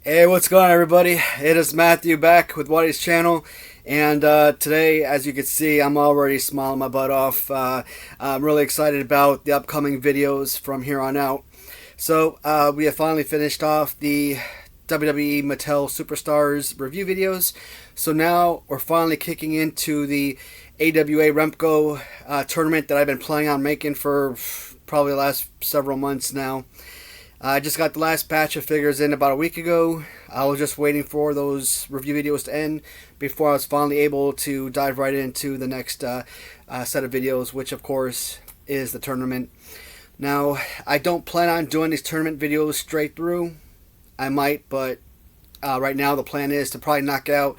Hey, what's going on, everybody? It is Matthew back with Watty's channel, and today, as you can see, I'm already smiling my butt off. I'm really excited about the upcoming videos from here on out. So, we have finally finished off the WWE Mattel Superstars review videos. So now we're finally kicking into the AWA Remco tournament that I've been planning on making for probably the last several months now. I just got the last batch of figures in about a week ago. I was just waiting for those review videos to end before I was finally able to dive right into the next set of videos, which of course is the tournament. Now, I don't plan on doing these tournament videos straight through. I might, but right now the plan is to probably knock out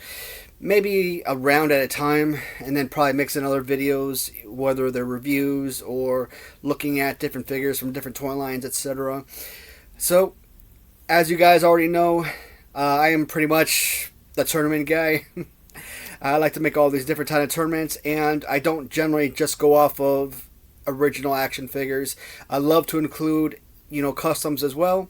maybe a round at a time and then probably mix in other videos, whether they're reviews or looking at different figures from different toy lines, etc. So, as you guys already know, I am pretty much the tournament guy. I like to make all these different kind of tournaments, and I don't generally just go off of original action figures. I love to include, customs as well.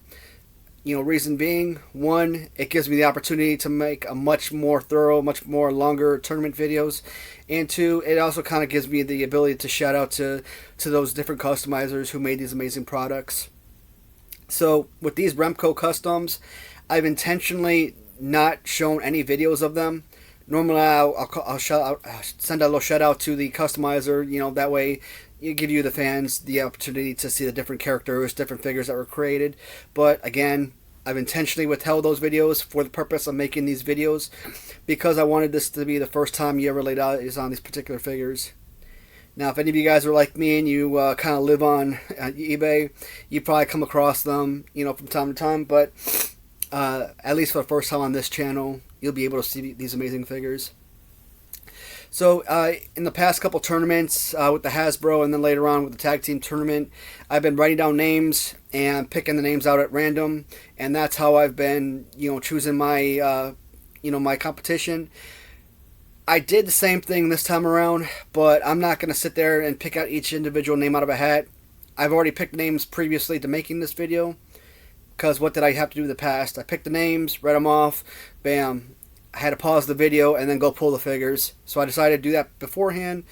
Reason being, one, it gives me the opportunity to make a much more thorough, much more longer tournament videos, and two, it also kind of gives me the ability to shout out to those different customizers who made these amazing products. So with these Remco customs, I've intentionally not shown any videos of them. Normally I'll send a little shout out to the customizer, that way you give you the fans the opportunity to see the different characters, different figures that were created. But again, I've intentionally withheld those videos for the purpose of making these videos because I wanted this to be the first time you ever laid eyes on these particular figures. Now, if any of you guys are like me and you kind of live on eBay, you probably come across them, from time to time. But at least for the first time on this channel, you'll be able to see these amazing figures. So, in the past couple tournaments with the Hasbro and then later on with the tag team tournament, I've been writing down names and picking the names out at random, and that's how I've been, choosing my, my competition. I did the same thing this time around, but I'm not going to sit there and pick out each individual name out of a hat. I've already picked names previously to making this video, because what did I have to do in the past? I picked the names, read them off, bam. I had to pause the video and then go pull the figures. So I decided to do that beforehand,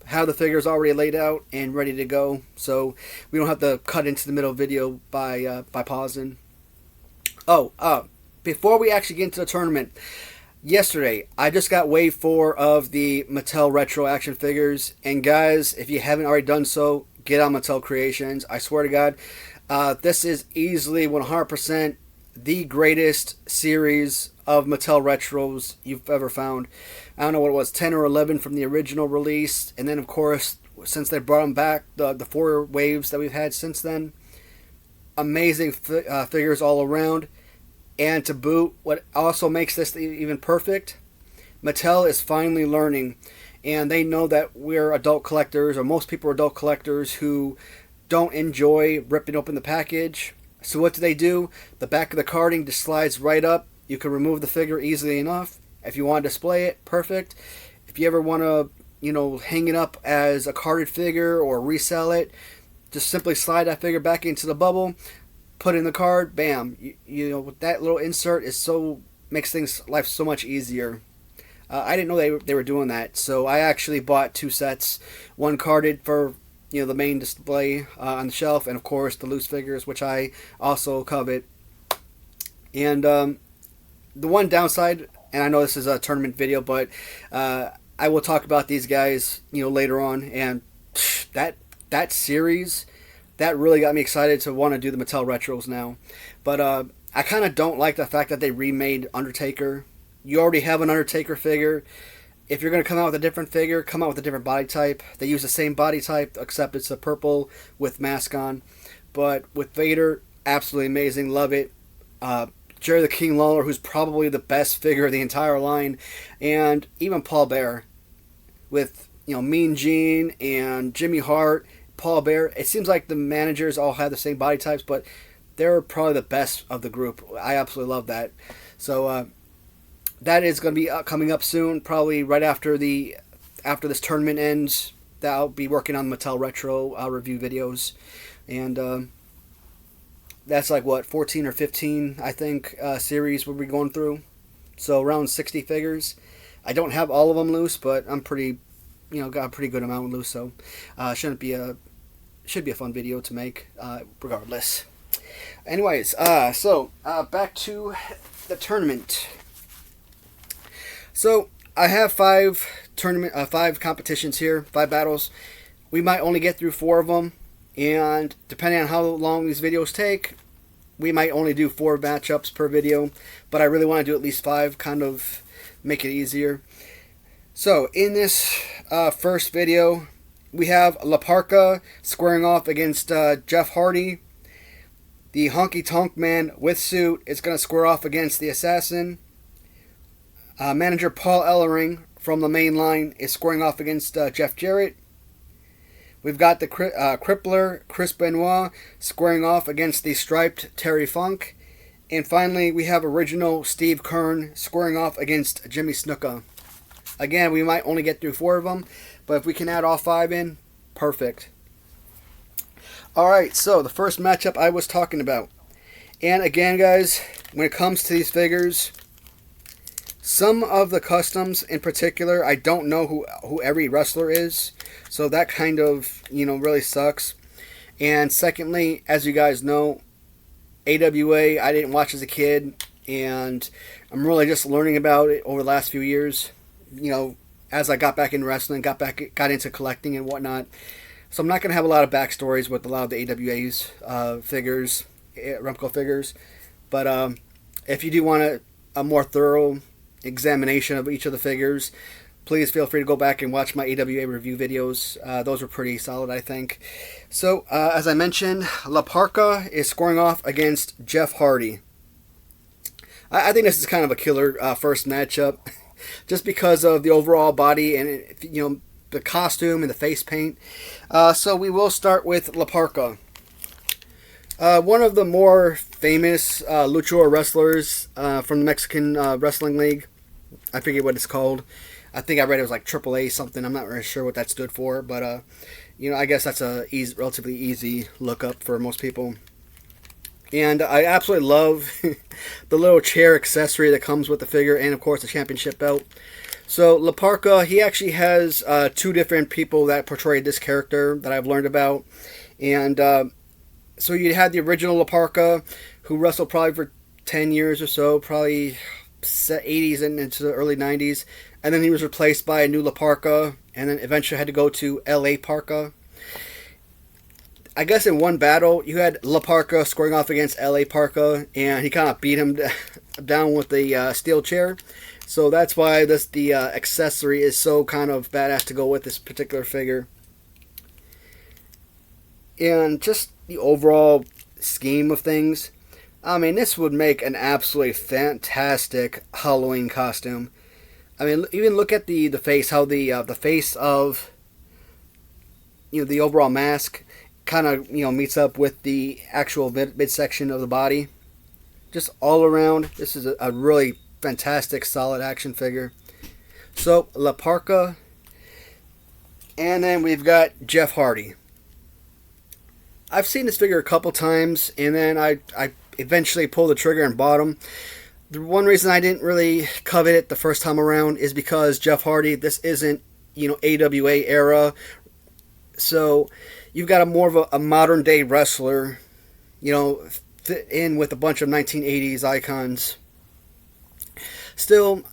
have the figures already laid out and ready to go, so we don't have to cut into the middle of the video by pausing. Before we actually get into the tournament, yesterday, I just got Wave 4 of the Mattel Retro action figures. And guys, if you haven't already done so, get on Mattel Creations. I swear to God, this is easily 100% the greatest series of Mattel Retros you've ever found. I don't know what it was, 10 or 11 from the original release. And then, of course, since they brought them back, the 4 waves that we've had since then. Amazing figures all around. And to boot, what also makes this even perfect, Mattel is finally learning, and they know that we're adult collectors, or most people are adult collectors who don't enjoy ripping open the package. So what do? The back of the carding just slides right up. You can remove the figure easily enough. If you want to display it, perfect. If you ever want to, hang it up as a carded figure or resell it, just simply slide that figure back into the bubble. Put in the card, bam. With that little insert makes life so much easier. I didn't know they were doing that, so I actually bought 2 sets. One carded for the main display on the shelf, and of course the loose figures, which I also covet. And the one downside, and I know this is a tournament video, but I will talk about these guys later on. And that series, that really got me excited to want to do the Mattel Retros now. But I kind of don't like the fact that they remade Undertaker. You already have an Undertaker figure. If you're going to come out with a different figure, come out with a different body type. They use the same body type, except it's a purple with mask on. But with Vader, absolutely amazing. Love it. Jerry the King Lawler, who's probably the best figure of the entire line. And even Paul Bear. With, Mean Gene and Jimmy Hart, Paul Bear. It seems like the managers all have the same body types, but they're probably the best of the group. I absolutely love that. So that is going to be coming up soon, probably right after this tournament ends. That I'll be working on Mattel Retro review videos, and that's like what, 14 or 15, I think, series we'll be going through. So around 60 figures. I don't have all of them loose, but I'm pretty, got a pretty good amount loose. So should be a fun video to make, regardless. Anyways, so back to the tournament. So I have five competitions here, 5 battles. We might only get through 4 of them, and depending on how long these videos take, we might only do 4 matchups per video. But I really want to do at least 5, kind of make it easier. So in this first video, we have La Parka squaring off against Jeff Hardy. The Honky Tonk Man with suit is going to square off against the Assassin. Manager Paul Ellering from the main line is squaring off against Jeff Jarrett. We've got the Crippler Chris Benoit squaring off against the Striped Terry Funk. And finally, we have original Steve Kern squaring off against Jimmy Snuka. Again, we might only get through 4 of them, but if we can add all 5 in, perfect. Alright, so the first matchup I was talking about. And again, guys, when it comes to these figures, some of the customs in particular, I don't know who every wrestler is. So that kind of, really sucks. And secondly, as you guys know, AWA, I didn't watch as a kid. And I'm really just learning about it over the last few years. As I got back in wrestling, got into collecting and whatnot. So I'm not going to have a lot of backstories with a lot of the AWA's figures, Remco figures. But if you do want a more thorough examination of each of the figures, please feel free to go back and watch my AWA review videos. Those were pretty solid, I think. So, as I mentioned, La Parka is scoring off against Jeff Hardy. I think this is kind of a killer first matchup, just because of the overall body and the costume and the face paint. So we will start with La Parka. One of the more famous luchador wrestlers from the Mexican Wrestling League. I forget what it's called. I think I read it was like AAA something. I'm not really sure what that stood for, but I guess that's a relatively easy look up for most people. And I absolutely love the little chair accessory that comes with the figure, and of course the championship belt. So La Parka, he actually has 2 different people that portrayed this character that I've learned about. And so you had the original La Parka, who wrestled probably for 10 years or so, probably 80s and into the early 90s. And then he was replaced by a new La Parka, and then eventually had to go to LA Parka. I guess in one battle, you had La Parka scoring off against LA Parka, and he kind of beat him down with the steel chair. So that's why the accessory is so kind of badass to go with this particular figure. And just the overall scheme of things, I mean, this would make an absolutely fantastic Halloween costume. I mean, even look at the face, how the face of the overall mask kind of meets up with the actual midsection of the body. Just all around, this is a really fantastic, solid action figure. So La Parka, and then we've got Jeff Hardy. I've seen this figure a couple times, and then I eventually pulled the trigger and bought him. The one reason I didn't really covet it the first time around is because Jeff Hardy, this isn't, AWA era. So you've got more of a modern day wrestler, fit in with a bunch of 1980s icons. Still,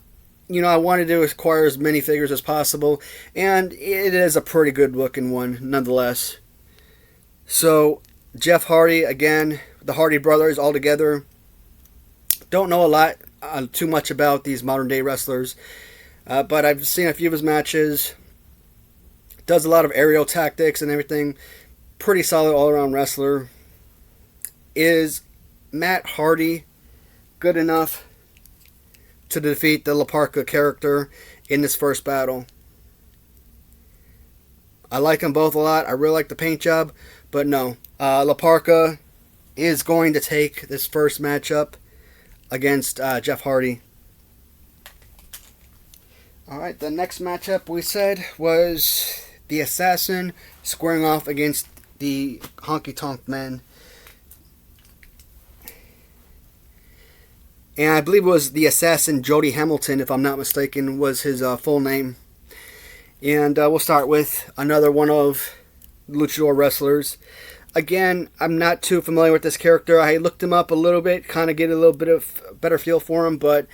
I wanted to acquire as many figures as possible, and it is a pretty good looking one nonetheless. So Jeff Hardy, again, the Hardy brothers all together. Don't know a lot, too much about these modern day wrestlers, but I've seen a few of his matches. Does a lot of aerial tactics and everything. Pretty solid all around wrestler. Is Matt Hardy good enough to defeat the La Parka character in this first battle? I like them both a lot. I really like the paint job, but no. La Parka is going to take this first matchup against Jeff Hardy. Alright, the next matchup we said was the Assassin squaring off against the Honky Tonk Man. And I believe it was the assassin Jody Hamilton, if I'm not mistaken, was his full name. And we'll start with another one of luchador wrestlers. Again, I'm not too familiar with this character. I looked him up a little bit, kind of get a little bit of better feel for him, but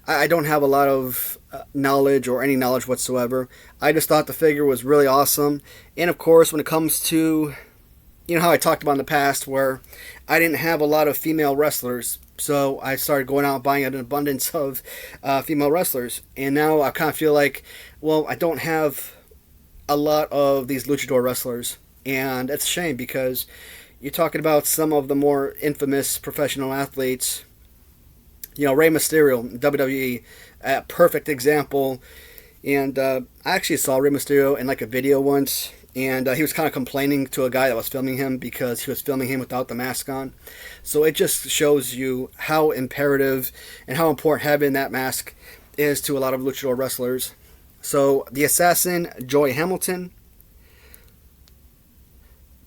I don't have a lot of knowledge or any knowledge whatsoever. I just thought the figure was really awesome. And of course, when it comes to, you know how I talked about in the past where I didn't have a lot of female wrestlers, so I started going out and buying an abundance of female wrestlers. And now I kind of feel like, well, I don't have a lot of these luchador wrestlers. And it's a shame because you're talking about some of the more infamous professional athletes. You know, Rey Mysterio, WWE, a perfect example. And I actually saw Rey Mysterio in like a video once. And he was kind of complaining to a guy that was filming him because he was filming him without the mask on. So it just shows you how imperative and how important having that mask is to a lot of luchador wrestlers. So the assassin, Joy Hamilton.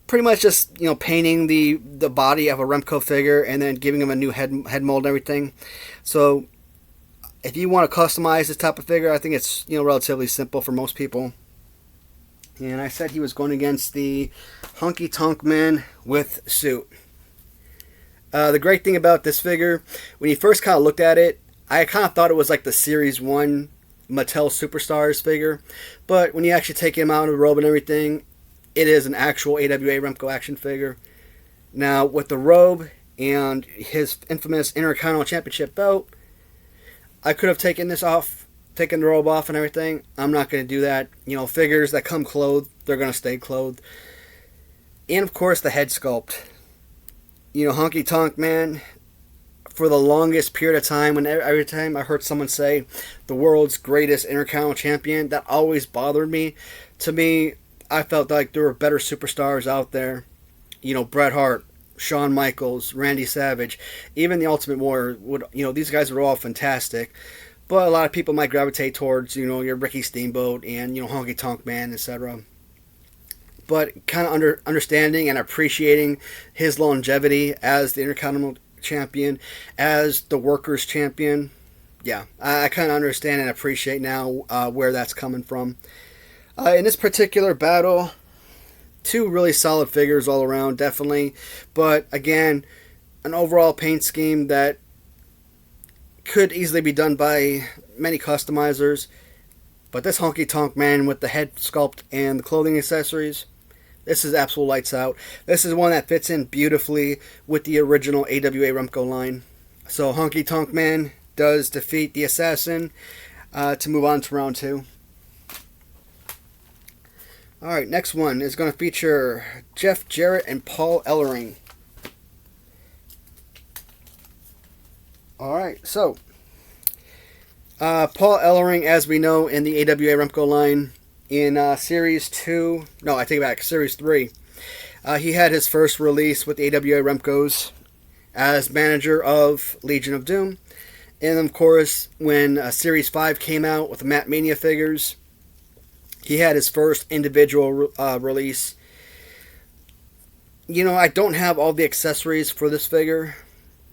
Pretty much just, you know, painting the body of a Remco figure and then giving him a new head mold and everything. So if you want to customize this type of figure, I think it's, you know, relatively simple for most people. And I said he was going against the Honky Tonk Man with suit. The great thing about this figure, when you first kind of looked at it, I kind of thought it was like the Series 1 Mattel Superstars figure. But when you actually take him out of the robe and everything, it is an actual AWA Remco action figure. Now, with the robe and his infamous Intercontinental Championship belt, I could have taken this off, taken the robe off and everything. I'm not going to do that. You know, figures that come clothed, they're going to stay clothed. And, of course, the head sculpt. You know, Honky Tonk Man, for the longest period of time, when every time I heard someone say the world's greatest Intercontinental Champion, that always bothered me. To me, I felt like there were better superstars out there. You know, Bret Hart, Shawn Michaels, Randy Savage, even the Ultimate Warrior. You know, these guys are all fantastic. But a lot of people might gravitate towards, you know, your Ricky Steamboat and, you know, Honky Tonk Man, etc. But kind of understanding and appreciating his longevity as the Intercontinental Champion, as the Workers' Champion. Yeah, I kind of understand and appreciate now where that's coming from. In this particular battle, two really solid figures all around, definitely. But again, an overall paint scheme that could easily be done by many customizers. But this Honky Tonk Man with the head sculpt and the clothing accessories, this is absolute lights out. This is one that fits in beautifully with the original AWA Remco line. So Honky Tonk Man does defeat the assassin to move on to round 2. Alright, next one is going to feature Jeff Jarrett and Paul Ellering. Alright, so Paul Ellering, as we know in the AWA Remco line, in Series 2, no, I take it back, Series 3, he had his first release with the AWA Remcos as manager of Legion of Doom. And of course, when Series 5 came out with the Matt Mania figures, he had his first individual release. You know, I don't have all the accessories for this figure.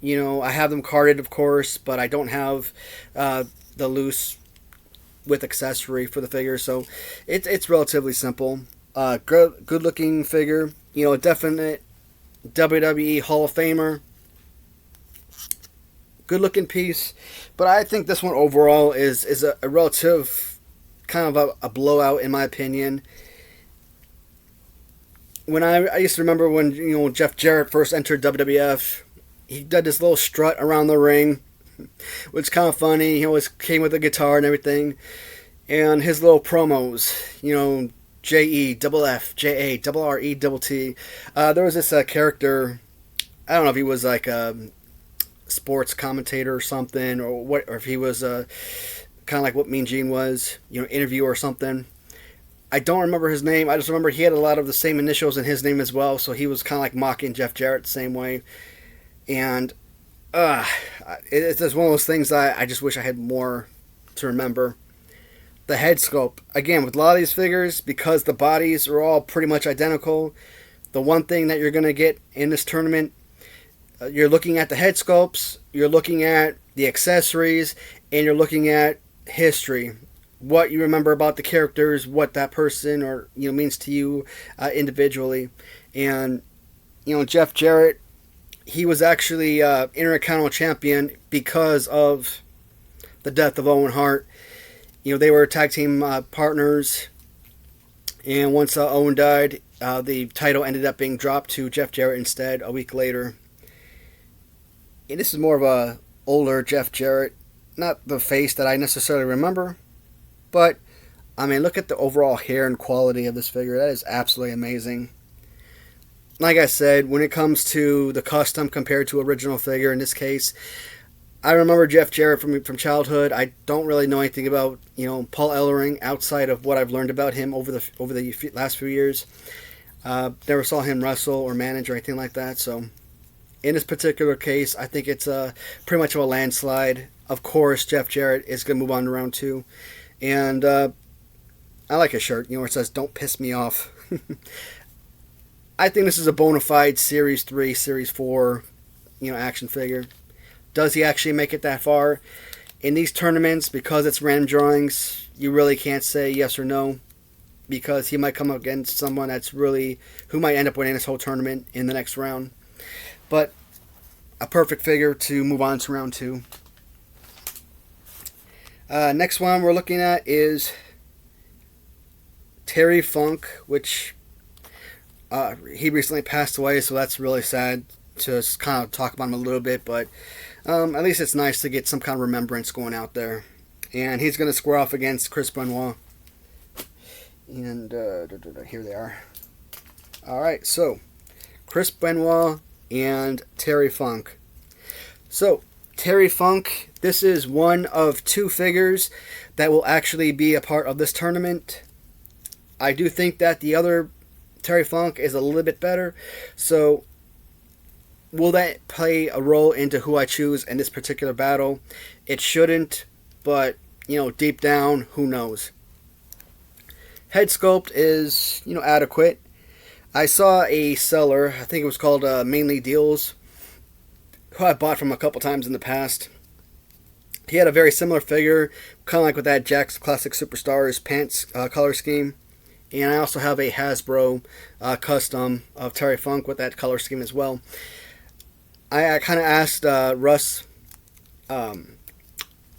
You know, I have them carded, of course, but I don't have the loose with accessory for the figure. So it's relatively simple. Good looking figure. You know, a definite WWE Hall of Famer. Good looking piece. But I think this one overall is a relative kind of a blowout in my opinion. When I used to remember when, you know, Jeff Jarrett first entered WWF, he did this little strut around the ring, which is kind of funny. He always came with a guitar and everything. And his little promos, you know, JEFFJARRETT. There was this character, I don't know if he was like a sports commentator or something, or if he was kind of like what Mean Gene was, you know, interviewer or something. I don't remember his name. I just remember he had a lot of the same initials in his name as well, so he was kind of like mocking Jeff Jarrett the same way. And it's just one of those things I just wish I had more to remember. The head sculpt, again, with a lot of these figures, because the bodies are all pretty much identical, the one thing that you're going to get in this tournament, you're looking at the head sculpts, you're looking at the accessories, and you're looking at history, what you remember about the characters, what that person or means to you individually. And Jeff Jarrett, he was actually Intercontinental Champion because of the death of Owen Hart. They were tag team partners, and once Owen died, the title ended up being dropped to Jeff Jarrett instead a week later. And this is more of a older Jeff Jarrett, not the face that I necessarily remember, but I mean, look at the overall hair and quality of this figure. That is absolutely amazing. Like I said, when it comes to the custom compared to original figure, in this case, I remember Jeff Jarrett from childhood. I don't really know anything about Paul Ellering outside of what I've learned about him over the last few years. Never saw him wrestle or manage or anything like that. So in this particular case, I think it's pretty much of a landslide. Of course, Jeff Jarrett is going to move on to round 2, and I like his shirt. Where it says "Don't piss me off." I think this is a bona fide Series 3, Series 4, action figure. Does he actually make it that far? In these tournaments, because it's random drawings, you really can't say yes or no, because he might come up against someone who might end up winning this whole tournament in the next round. But a perfect figure to move on to round 2. Next one we're looking at is Terry Funk, which he recently passed away, so that's really sad to kind of talk about him a little bit, but at least it's nice to get some kind of remembrance going out there. And he's going to square off against Chris Benoit. And here they are. Alright, so Chris Benoit and Terry Funk. So, Terry Funk, this is one of 2 figures that will actually be a part of this tournament. I do think that the other Terry Funk is a little bit better, so will that play a role into who I choose in this particular battle? It shouldn't, but deep down, who knows? Head sculpt is adequate. I saw a seller, I think it was called Mainly Deals, who I bought from a couple times in the past. He had a very similar figure, kind of like with that Jakks Classic Superstars pants color scheme. And I also have a Hasbro custom of Terry Funk with that color scheme as well. I kind of asked Russ, what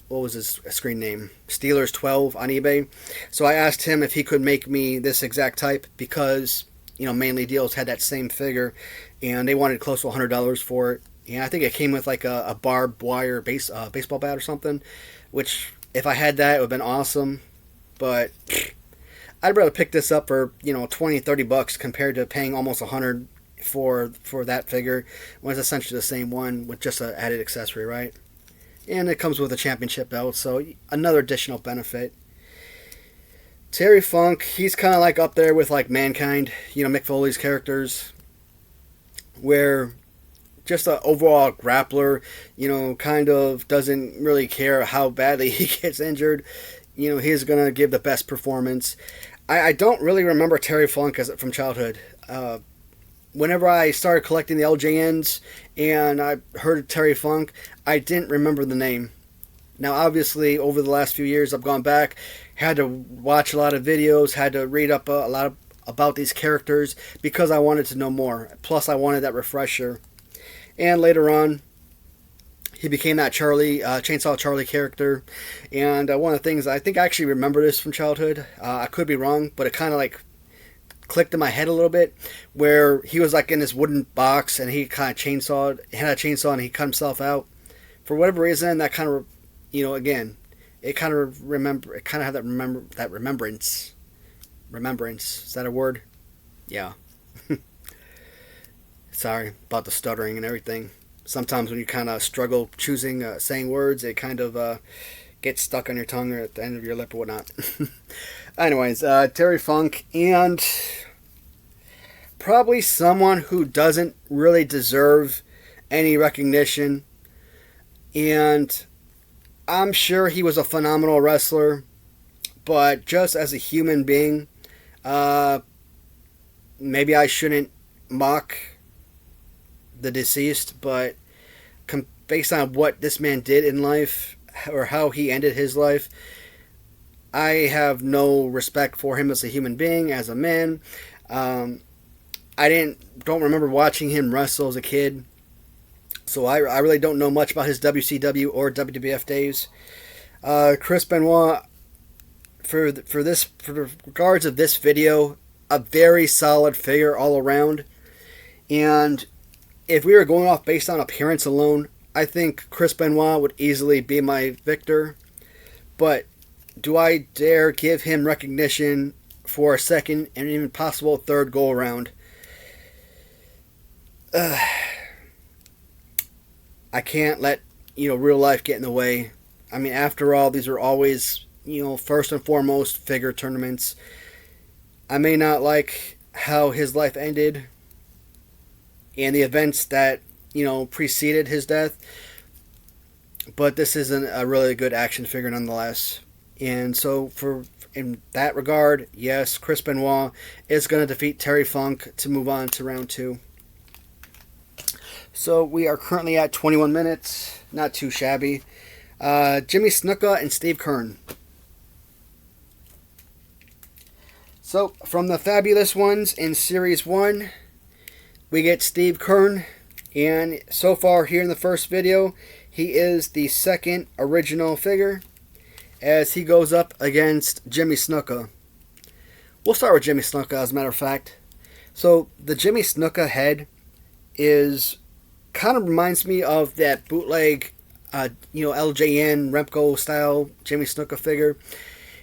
was his screen name? Steelers12 on eBay. So I asked him if he could make me this exact type, because Mainly Deals had that same figure, and they wanted close to $100 for it. And I think it came with like a barbed wire baseball bat or something, which if I had that, it would have been awesome. But I'd rather pick this up for $20-30 compared to paying almost $100 for that figure, when it's essentially the same one with just an added accessory, right? And it comes with a championship belt, so another additional benefit. Terry Funk, he's kind of like up there with like Mankind, Mick Foley's characters, where just an overall grappler, kind of doesn't really care how badly he gets injured. He's going to give the best performance. I don't really remember Terry Funk from childhood. Whenever I started collecting the LJNs and I heard Terry Funk, I didn't remember the name. Now, obviously, over the last few years, I've gone back, had to watch a lot of videos, had to read up a lot about these characters because I wanted to know more. Plus, I wanted that refresher. And later on, he became that Chainsaw Charlie character. And one of the things, I think I actually remember this from childhood. I could be wrong, but it kind of like clicked in my head a little bit, where he was like in this wooden box and he kind of had a chainsaw and he cut himself out. For whatever reason, that kind of, again, it kind of had that remembrance. Remembrance, is that a word? Yeah. Sorry about the stuttering and everything. Sometimes when you kind of struggle saying words, it kind of gets stuck on your tongue or at the end of your lip or whatnot. Anyways, Terry Funk, and probably someone who doesn't really deserve any recognition. And I'm sure he was a phenomenal wrestler, but just as a human being, maybe I shouldn't mock the deceased, but based on what this man did in life or how he ended his life, I have no respect for him as a human being, as a man. I don't remember watching him wrestle as a kid, so I really don't know much about his WCW or WWF days. Chris Benoit, for the regards of this video, a very solid figure all around. And if we were going off based on appearance alone, I think Chris Benoit would easily be my victor. But do I dare give him recognition for a second and even possible third go around? I can't let real life get in the way. I mean, after all, these are always first and foremost figure tournaments. I may not like how his life ended and the events that preceded his death, but this isn't a really good action figure nonetheless. And so in that regard, yes, Chris Benoit is going to defeat Terry Funk to move on to round 2. So we are currently at 21 minutes. Not too shabby. Jimmy Snuka and Steve Kern. So from the fabulous ones in Series 1, we get Steve Kern. And so far here in the first video, he is the second original figure as he goes up against Jimmy Snuka. We'll start with Jimmy Snuka, as a matter of fact. So the Jimmy Snuka head is kind of reminds me of that bootleg, LJN Remco style Jimmy Snuka figure,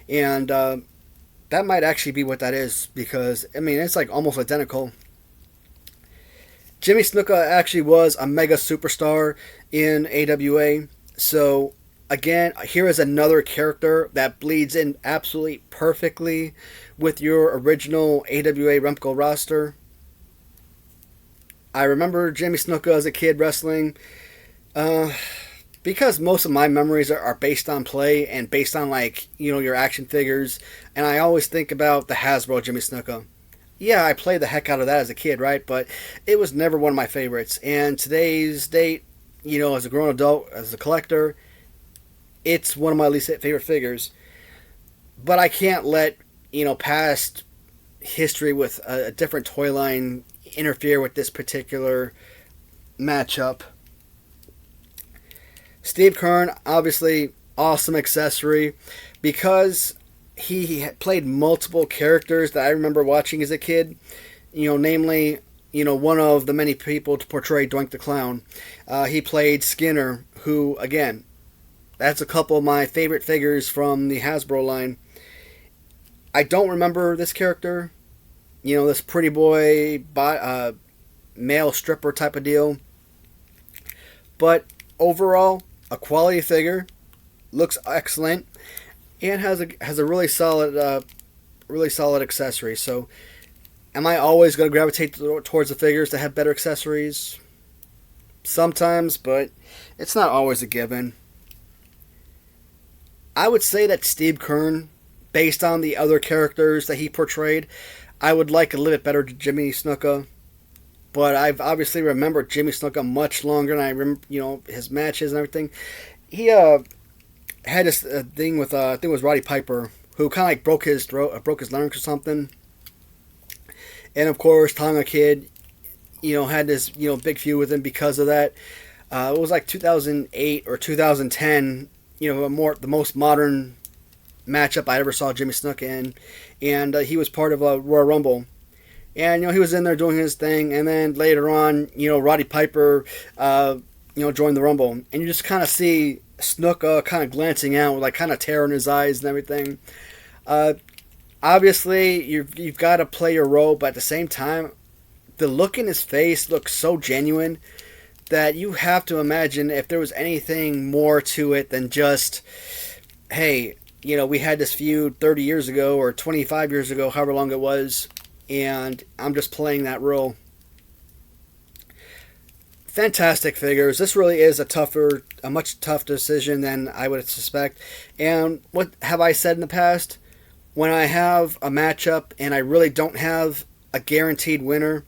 and that might actually be what that is, because I mean it's like almost identical. Jimmy Snuka actually was a mega superstar in AWA, so again, here is another character that bleeds in absolutely perfectly with your original AWA Remco roster. I remember Jimmy Snuka as a kid wrestling, because most of my memories are based on play and based on your action figures, and I always think about the Hasbro Jimmy Snuka. Yeah, I played the heck out of that as a kid, right? But it was never one of my favorites. And today's date, as a grown adult, as a collector, it's one of my least favorite figures. But I can't let past history with a different toy line interfere with this particular matchup. Steve Kern, obviously awesome accessory, because he played multiple characters that I remember watching as a kid, namely one of the many people to portray Doink the Clown. He played Skinner, who again, that's a couple of my favorite figures from the Hasbro line. I don't remember this character, this pretty boy, male stripper type of deal. But overall, a quality figure, looks excellent, and has a really solid accessory. So, am I always going to gravitate towards the figures that have better accessories? Sometimes, but it's not always a given. I would say that Steve Kern, based on the other characters that he portrayed, I would like a little bit better Jimmy Snuka. But I've obviously remembered Jimmy Snuka much longer, and I remember, his matches and everything. He had this thing with, I think it was Roddy Piper, who kind of broke his larynx or something. And of course, Tonga Kid, had this, big feud with him because of that. It was like 2008 or 2010, the most modern matchup I ever saw Jimmy Snuka in, and he was part of a Royal Rumble, and he was in there doing his thing, and then later on, Roddy Piper, joined the Rumble, and you just kind of see Snuka kind of glancing out with kind of terror in his eyes and everything. Obviously, you've got to play your role, but at the same time, the look in his face looks so genuine that you have to imagine if there was anything more to it than just, hey, we had this feud 30 years ago or 25 years ago, however long it was, and I'm just playing that role. Fantastic figures. This really is a much tougher decision than I would suspect. And what have I said in the past? When I have a matchup and I really don't have a guaranteed winner,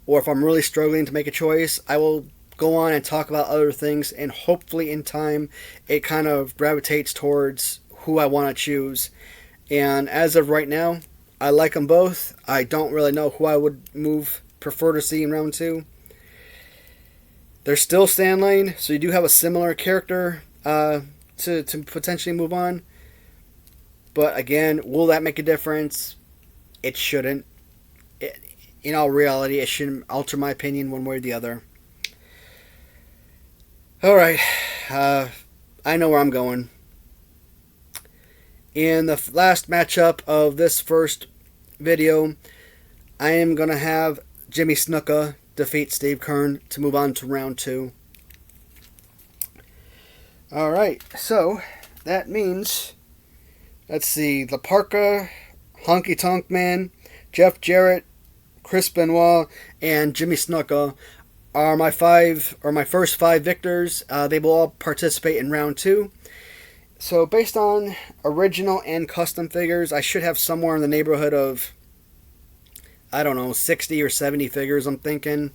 or if I'm really struggling to make a choice, I will go on and talk about other things, and hopefully in time it kind of gravitates towards who I want to choose. And as of right now, I like them both. I don't really know who I would prefer to see in round 2. They're still Stan Lane, so you do have a similar character to potentially move on. But again, will that make a difference? It shouldn't. In all reality, it shouldn't alter my opinion one way or the other. Alright, I know where I'm going. In the last matchup of this first video, I am going to have Jimmy Snuka defeat Steve Kern to move on to round 2. Alright, so that means, let's see, La Parka, Honky Tonk Man, Jeff Jarrett, Chris Benoit, and Jimmy Snuka are my first 5 victors. They will all participate in round 2. So based on original and custom figures, I should have somewhere in the neighborhood of, I don't know, 60 or 70 figures, I'm thinking.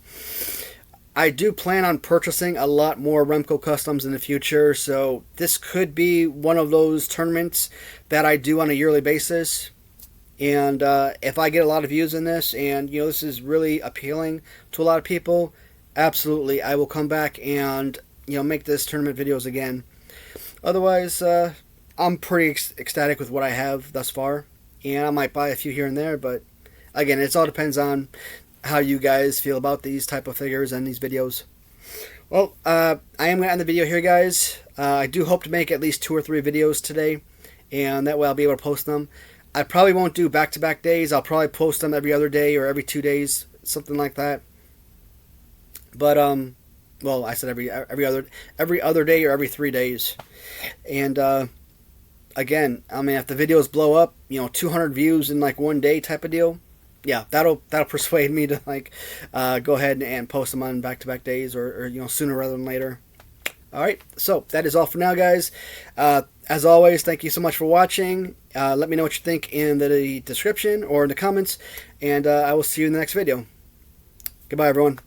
I do plan on purchasing a lot more Remco customs in the future, so this could be one of those tournaments that I do on a yearly basis. And if I get a lot of views in this, and this is really appealing to a lot of people, absolutely I will come back and make this tournament videos again. Otherwise, I'm pretty ecstatic with what I have thus far, and I might buy a few here and there, but again, it all depends on how you guys feel about these type of figures and these videos. Well, I am going to end the video here, guys. I do hope to make at least 2 or 3 videos today, and that way I'll be able to post them. I probably won't do back-to-back days. I'll probably post them every other day or every 2 days, something like that. But well, I said every other day or every 3 days. And again, I mean, if the videos blow up, 200 views in like 1 day type of deal, yeah, that'll persuade me to go ahead and post them on back-to-back days or sooner rather than later. All right, so that is all for now, guys. As always, thank you so much for watching. Let me know what you think in the description or in the comments, and I will see you in the next video. Goodbye, everyone.